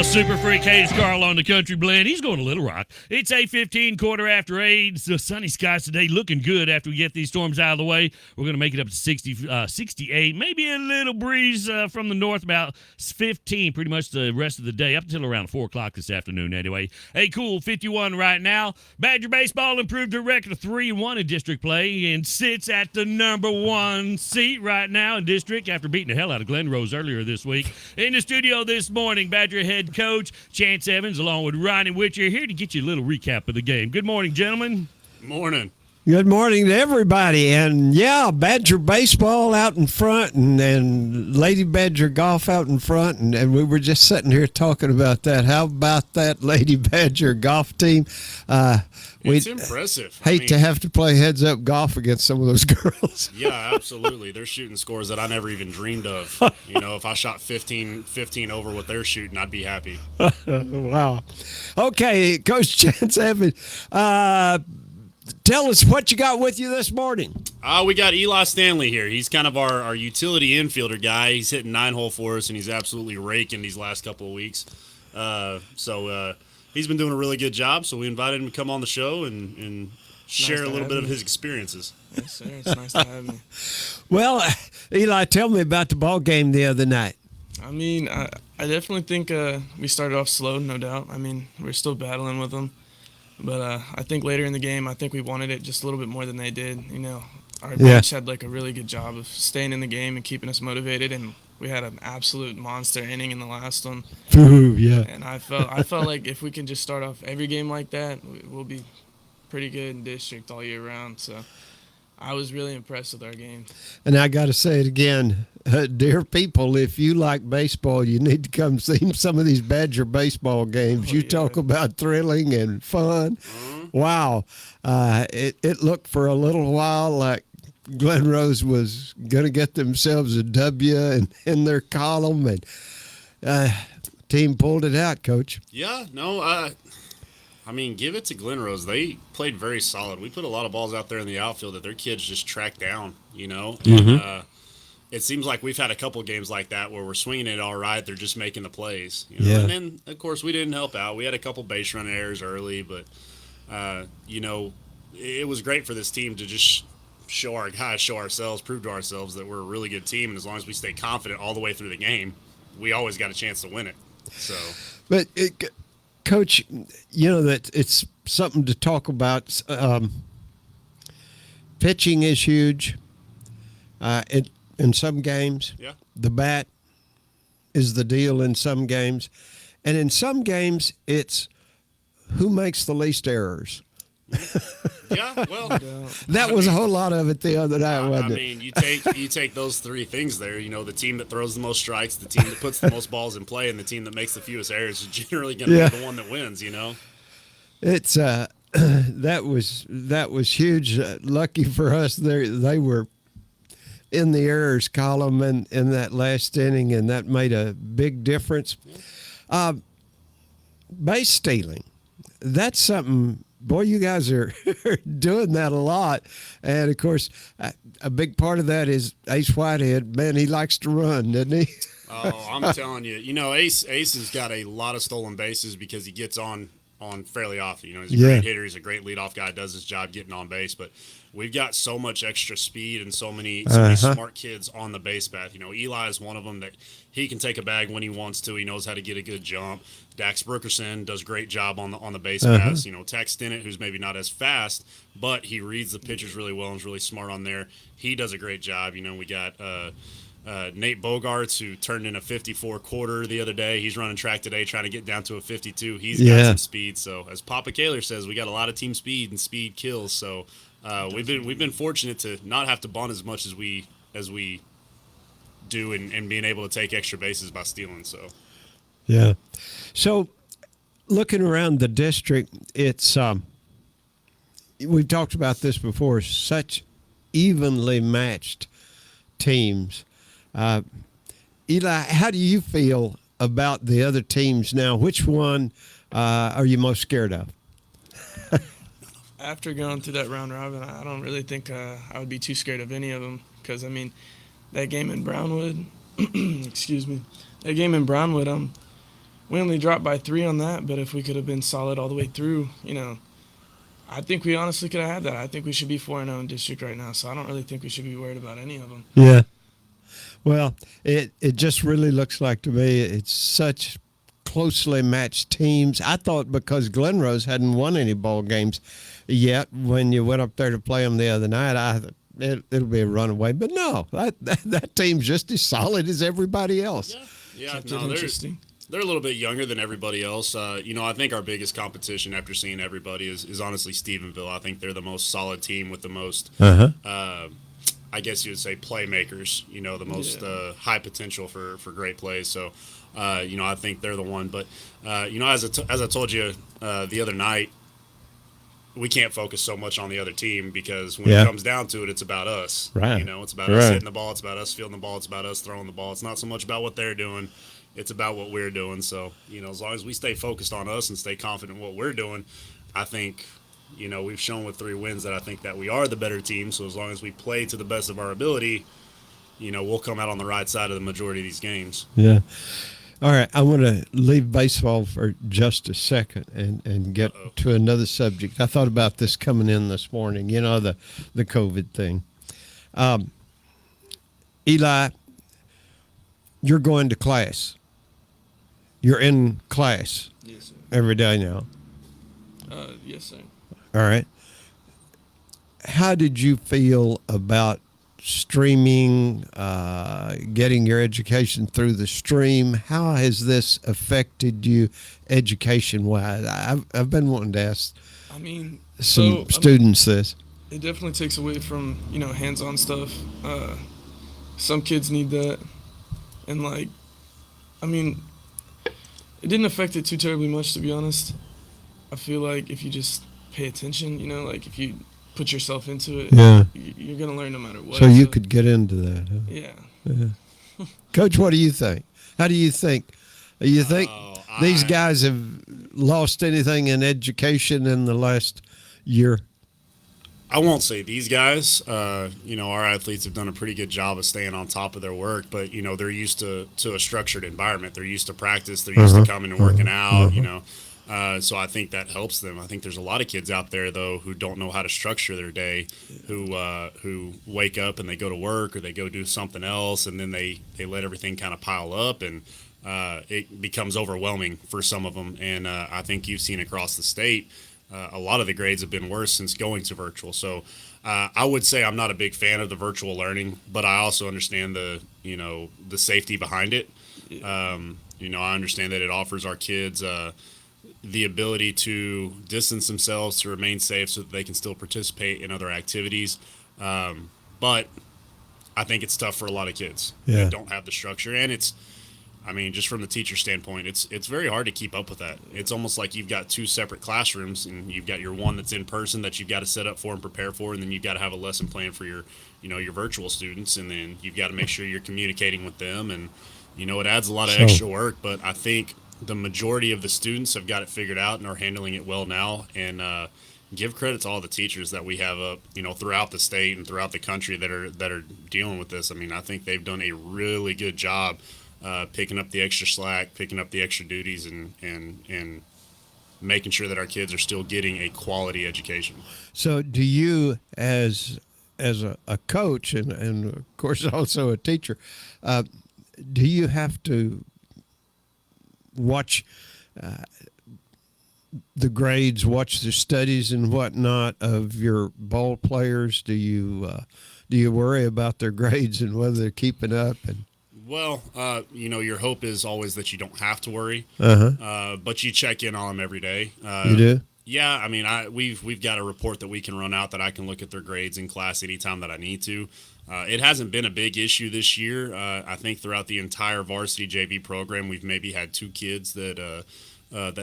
Super Freak Hayes Carl on the Country Blend. He's going to Little Rock. It's 8:15, quarter after 8. The sunny skies today looking good after we get these storms out of the way. We're going to make it up to 68. Maybe a little breeze from the north, about 15 pretty much the rest of the day, up until around 4 o'clock this afternoon anyway. A cool 51 right now. Badger baseball improved their record to 3-1 in district play and sits at the number 1 seat right now in district after beating the hell out of Glen Rose earlier this week. In the studio this morning, Badger head coach Chance Evans along with Ronnie Witcher here to get you a little recap of the game. Good morning, gentlemen. Morning. Good morning to everybody. And, yeah, Badger baseball out in front and Lady Badger golf out in front. And we were just sitting here talking about that. How about that Lady Badger golf team? It's impressive. Hate to have to play heads-up golf against some of those girls. Yeah, absolutely. They're shooting scores that I never even dreamed of. You know, if I shot 15 over what they're shooting, I'd be happy. Wow. Okay, Coach Chance Evans, tell us what you got with you this morning. We got Eli Stanley here. He's kind of our utility infielder guy. He's hitting 9-hole for us, and he's absolutely raking these last couple of weeks. He's been doing a really good job, so we invited him to come on the show and share a little bit of his experiences. Yes, sir. It's nice to have me. Well, Eli, tell me about the ball game the other night. I mean, I definitely think we started off slow, no doubt. I mean, we're still battling with them. But I think later in the game, I think we wanted it just a little bit more than they did. You know, our bench had like a really good job of staying in the game and keeping us motivated, and we had an absolute monster inning in the last one. Ooh, yeah. And I felt like if we can just start off every game like that, we'll be pretty good in district all year round. So I was really impressed with our game. And I got to say it again, dear people, if you like baseball, you need to come see some of these Badger baseball games. You talk about thrilling and fun. Mm-hmm. Wow. It looked for a little while like Glen Rose was going to get themselves a W in their column, and team pulled it out, Coach. Yeah, no, I mean, give it to Glen Rose. They played very solid. We put a lot of balls out there in the outfield that their kids just tracked down, you know. Mm-hmm. And it seems like we've had a couple games like that where we're swinging it all right. They're just making the plays. You know? Yeah. And then, of course, we didn't help out. We had a couple base run errors early, but, you know, it was great for this team to just show our guys, show ourselves, prove to ourselves that we're a really good team. And as long as we stay confident all the way through the game, we always got a chance to win it. So, but Coach, you know that it's something to talk about. Pitching is huge. In some games, yeah. The bat is the deal in some games. And in some games, it's who makes the least errors. Yeah, well, that was a whole lot of it the other night, wasn't it? I mean, you take those three things there. You know, the team that throws the most strikes, the team that puts the most balls in play, and the team that makes the fewest errors is generally going to be the one that wins. You know, it's that was huge. Lucky for us, they were in the errors column in that last inning, and that made a big difference. Base stealing, that's something. Boy, you guys are doing that a lot. And, of course, a big part of that is Ace Whitehead. Man, he likes to run, doesn't he? Oh, I'm telling you. You know, Ace has got a lot of stolen bases because he gets on fairly often. You know, he's a great hitter. He's a great leadoff guy, does his job getting on base. But we've got so much extra speed and so many smart kids on the base path. You know, Eli is one of them that he can take a bag when he wants to. He knows how to get a good jump. Dax Brookerson does a great job on the base paths. You know, Tex Stinnett, who's maybe not as fast, but he reads the pitchers really well and is really smart on there. He does a great job. You know, we got Nate Bogarts, who turned in a 54 quarter the other day. He's running track today trying to get down to a 52. He's got some speed. So as Papa Kaler says, we got a lot of team speed, and speed kills. So we've been fortunate to not have to bunt as much as we do and being able to take extra bases by stealing. So yeah. So looking around the district, it's we've talked about this before, such evenly matched teams. Eli, how do you feel about the other teams now? Which one are you most scared of? After going through that round robin, I don't really think I would be too scared of any of them because, I mean, that game in Brownwood, excuse me, that game in Brownwood, we only dropped by 3 on that, but if we could have been solid all the way through, I think we honestly could have had that. I think we should be 4-0 in district right now, so I don't really think we should be worried about any of them. Yeah. Well, it just really looks like to me it's such closely matched teams. I thought because Glen Rose hadn't won any ball games yet, when you went up there to play them the other night, I thought it'll be a runaway. But no, that team's just as solid as everybody else. Yeah, Kept no, it interesting. they're a little bit younger than everybody else. I think our biggest competition after seeing everybody is honestly Stephenville. I think they're the most solid team with the most, I guess you would say, playmakers. The most high potential for great plays. So, I think they're the one. But, as I told you the other night, we can't focus so much on the other team because when it comes down to it, it's about us. Right. It's about us hitting the ball. It's about us fielding the ball. It's about us throwing the ball. It's not so much about what they're doing. It's about what we're doing. So, as long as we stay focused on us and stay confident in what we're doing, I think, we've shown with 3 wins that I think that we are the better team. So as long as we play to the best of our ability, we'll come out on the right side of the majority of these games. Yeah. All right, I want to leave baseball for just a second and get to another subject. I thought about this coming in this morning, the COVID thing. Eli, you're going to class. You're in class Yes, sir. every day now. Yes, sir. All right. How did you feel about streaming, getting your education through the stream? How has this affected you education-wise? I've been wanting to ask some students this. It definitely takes away from, hands-on stuff. Some kids need that. And, it didn't affect it too terribly much, to be honest. I feel like if you just pay attention, if you put yourself into it, you're going to learn no matter what. So you could get into that, huh? Yeah. Coach, what do you think? How do you think? You think these guys have lost anything in education in the last year? I won't say these guys. Our athletes have done a pretty good job of staying on top of their work, but they're used to a structured environment. They're used to practice. They're used to coming and working out. So I think that helps them. I think there's a lot of kids out there though who don't know how to structure their day, who wake up and they go to work or they go do something else, and then they let everything kind of pile up, and it becomes overwhelming for some of them. And I think you've seen across the state. A lot of the grades have been worse since going to virtual. So I would say I'm not a big fan of the virtual learning, but I also understand the safety behind it. I understand that it offers our kids the ability to distance themselves, to remain safe so that they can still participate in other activities. But I think it's tough for a lot of kids that don't have the structure. And just from the teacher standpoint, it's very hard to keep up with that. It's almost like you've got 2 separate classrooms, and you've got your one that's in person that you've got to set up for and prepare for, and then you've got to have a lesson plan for your virtual students, and then you've got to make sure you're communicating with them, and it adds a lot of extra work. But I think the majority of the students have got it figured out and are handling it well now, and give credit to all the teachers that we have up, throughout the state and throughout the country that are dealing with this. I think they've done a really good job. Picking up the extra slack, picking up the extra duties, and making sure that our kids are still getting a quality education. So do you, as a coach and of course also a teacher, do you have to watch the grades, watch the studies and whatnot of your ball players? Do you worry about their grades and whether they're keeping up? And well, your hope is always that you don't have to worry, but you check in on them every day. You do? Yeah, we've got a report that we can run out that I can look at their grades in class anytime that I need to. It hasn't been a big issue this year. I think throughout the entire varsity JV program, we've maybe had 2 kids that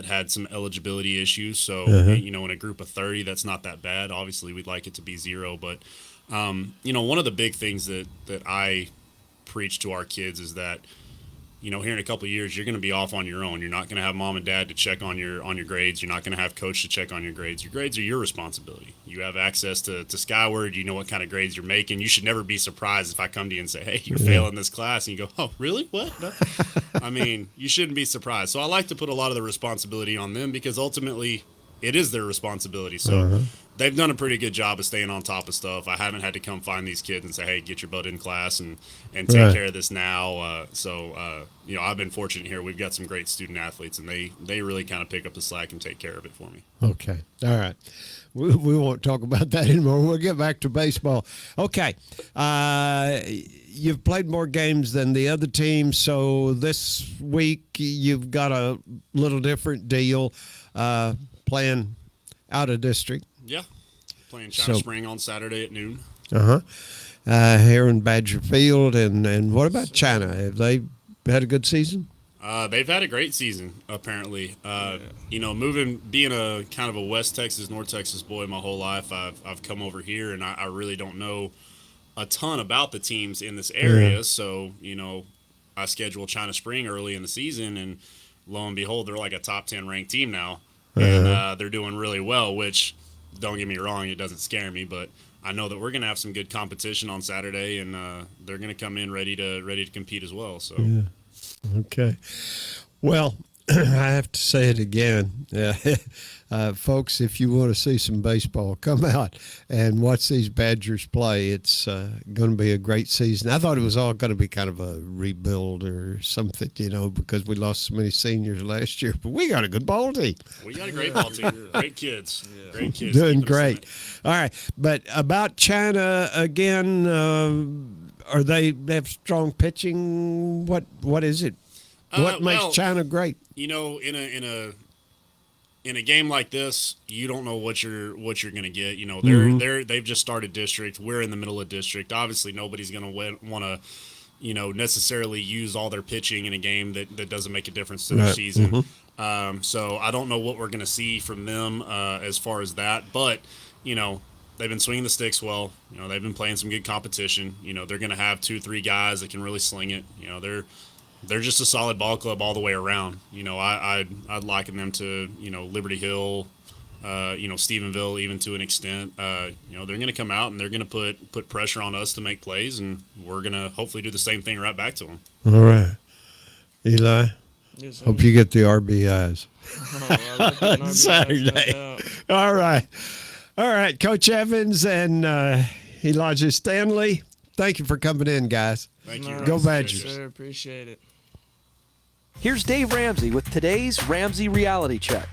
had some eligibility issues. So, in a group of 30, that's not that bad. Obviously, we'd like it to be 0, but one of the big things that I preach to our kids is that here in a couple of years, you're going to be off on your own. You're not going to have mom and dad to check on your grades. You're not going to have coach to check on your grades. Your grades are your responsibility. You have access to Skyward. You know what kind of grades you're making. You should never be surprised if I come to you and say, hey, you're failing this class. And you go, oh, really? What? No. I mean, you shouldn't be surprised. So I like to put a lot of the responsibility on them because ultimately it is their responsibility. So they've done a pretty good job of staying on top of stuff. I haven't had to come find these kids and say, hey, get your butt in class and take care of this now. I've been fortunate here. We've got some great student athletes, and they really kind of pick up the slack and take care of it for me. Okay. All right. We won't talk about that anymore. We'll get back to baseball. Okay. You've played more games than the other teams, so this week you've got a little different deal playing out of district. Yeah. Playing China Spring on Saturday at noon. Here in Badger Field. And what about China? Have they had a good season? They've had a great season, apparently. Being a kind of a West Texas, North Texas boy my whole life, I've come over here, and I really don't know a ton about the teams in this area. So, I scheduled China Spring early in the season, and lo and behold, they're like a top 10 ranked team now. And they're doing really well, which, don't get me wrong, it doesn't scare me, but I know that we're going to have some good competition on Saturday, and they're going to come in ready to compete as well. So, okay. Well, I have to say it again. Folks, if you want to see some baseball, come out and watch these Badgers play. It's going to be a great season. I thought it was all going to be kind of a rebuild or something, because we lost so many seniors last year. But we got a good ball team. We got a great ball team. Great kids. Yeah. Great kids. Doing great. All right. But about China, again, they have strong pitching? What is it? What makes China great? In a game like this, you don't know what you're going to get. They've just started district. We're in the middle of district. Obviously, nobody's going to want to, necessarily use all their pitching in a game that doesn't make a difference to their season. So I don't know what we're going to see from them as far as that. But they've been swinging the sticks well. They've been playing some good competition. They're going to have 2-3 guys that can really sling it. They're just a solid ball club all the way around. I'd liken them to, Liberty Hill, Stephenville, even to an extent. They're going to come out and they're going to put pressure on us to make plays, and we're going to hopefully do the same thing right back to them. All right. Eli, yes, hope you get the RBIs. Saturday. All right. Coach Evans and Elijah Stanley, thank you for coming in, guys. Thank you. Go Badgers. Yes, sir. Appreciate it. Here's Dave Ramsey with today's Ramsey Reality Check.